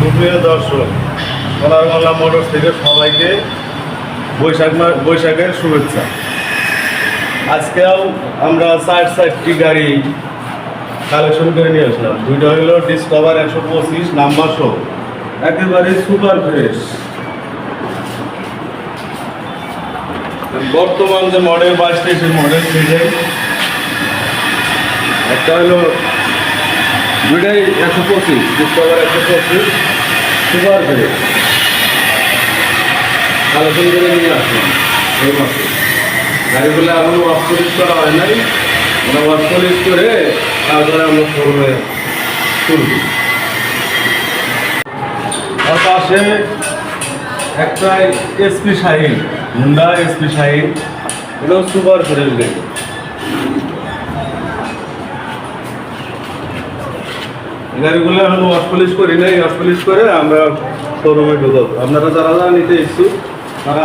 সুপ্রিয় দর্শক, সোনারবাংলা মোটরস থেকে সবাইকে বৈশাখের শুভেচ্ছা। আজকেও আমরা চারটি গাড়ি কালেকশন করে নিয়ে আসলাম। দুইটা হলো ডিসকভার 125 নাম্বার সহ, একেবারে সুপার ফ্রেশ। বর্তমান যে মডেল 22-23 মডেল সেটাই একটা হলো দুইটাই 125 ডিসকভার 125 সুপার ফ্রেশ কালেকশন করে নিয়ে আসলাম এই মাসে। গাড়িগুলো এখন ওয়াশ পলিশ করা হয় নাই, আমরা ওয়াশ পলিশ করে তারপরে আমরা শোরুমে তুলব। আর পাশে একটা SP Shine, Honda SP Shine, এটাও সুপার ফ্রেশ গাড়ি। গাড়িগুলো এখন ওয়াশ পলিশ করি নাই, ওয়াশ পলিশ করে আমরা শোরুমে ঢুকাবো। আপনারা যারা যারা নিতে ইচ্ছুক তারা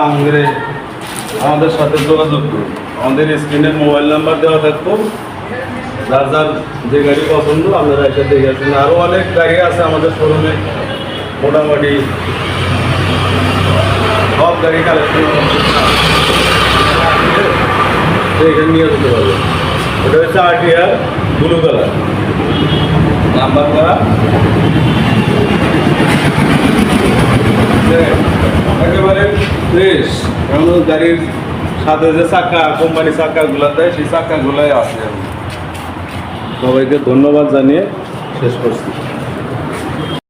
আমাদের সাথে যোগাযোগ করুন। আমাদের স্ক্রিনে মোবাইল নাম্বার দেওয়া থাকবো। যার যার যে গাড়ি পছন্দ আপনারা এসে দেখে আসুন। আরও অনেক গাড়ি আছে আমাদের শোরুমে, মোটামুটি সব গাড়ি কালেকশন এখানে নিয়ে যেতে পারবে। এটা হচ্ছে RTR ব্লু কালার, নাম্বার করা, একেবারে ফ্রেশ। কারণ গাড়ির সাথে যে চাকা, কোম্পানি চাকাগুলো দেয় সেই চাকাগুলাই আছে। সবাইকে ধন্যবাদ জানিয়ে শেষ করছি।